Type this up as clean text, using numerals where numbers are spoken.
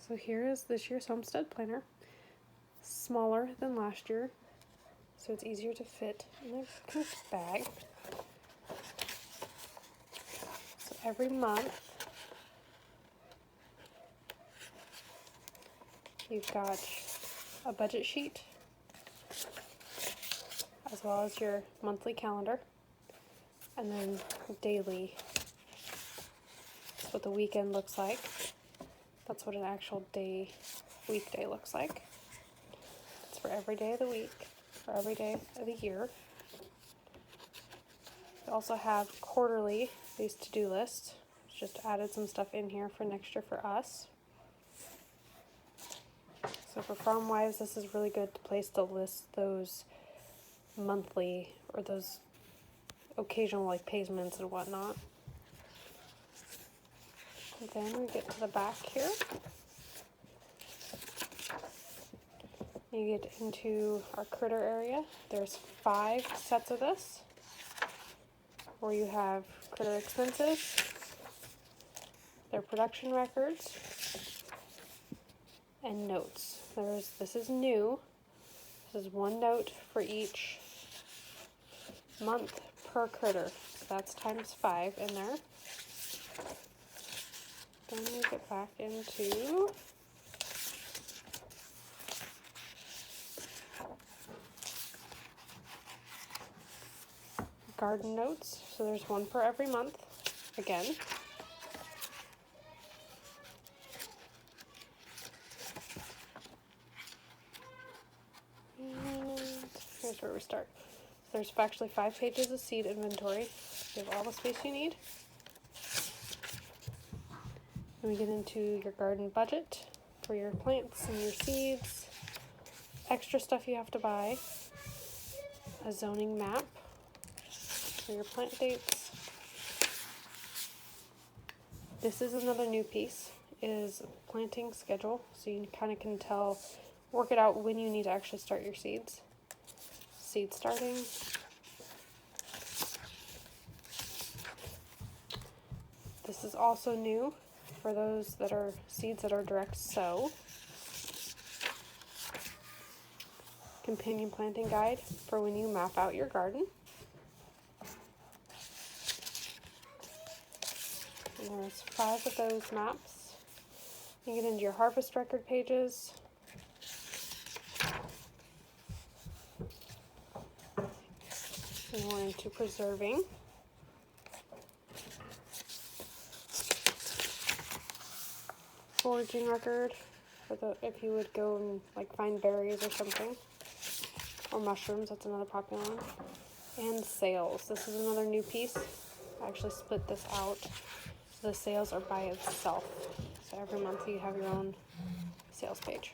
So here is this year's homestead planner. Smaller than last year, so it's easier to fit in a kind of bag. So every month you've got a budget sheet as well as your monthly calendar, and then daily. That's what the weekend looks like. That's what an actual weekday looks like. It's for every day of the week, for every day of the year. We also have quarterly, these to-do lists. Just added some stuff in here for next year for us. So for farm wives, this is really good place to list those monthly or those occasional like payments and whatnot. And then we get to the back here. You get into our critter area. There's 5 sets of this, where you have critter expenses, their production records, and notes. This is new. This is 1 note for each month per critter. So that's times 5 in there. Then we get back into garden notes. So there's 1 for every month again. And here's where we start. So there's actually 5 pages of seed inventory. You have all the space you need. Then we get into your garden budget for your plants and your seeds, extra stuff you have to buy, a zoning map for your plant dates. This is another new piece, is planting schedule, so you kind of can work it out when you need to actually start your seeds. Seed starting. This is also new for those that are seeds that are direct sow. Companion planting guide for when you map out your garden. And there's 5 of those maps. You get into your harvest record pages. And we're into preserving. Foraging record for if you would go and like find berries or something, or mushrooms. That's another popular one. And sales. This is another new piece. I actually split this out. So the sales are by itself. So every month you have your own sales page.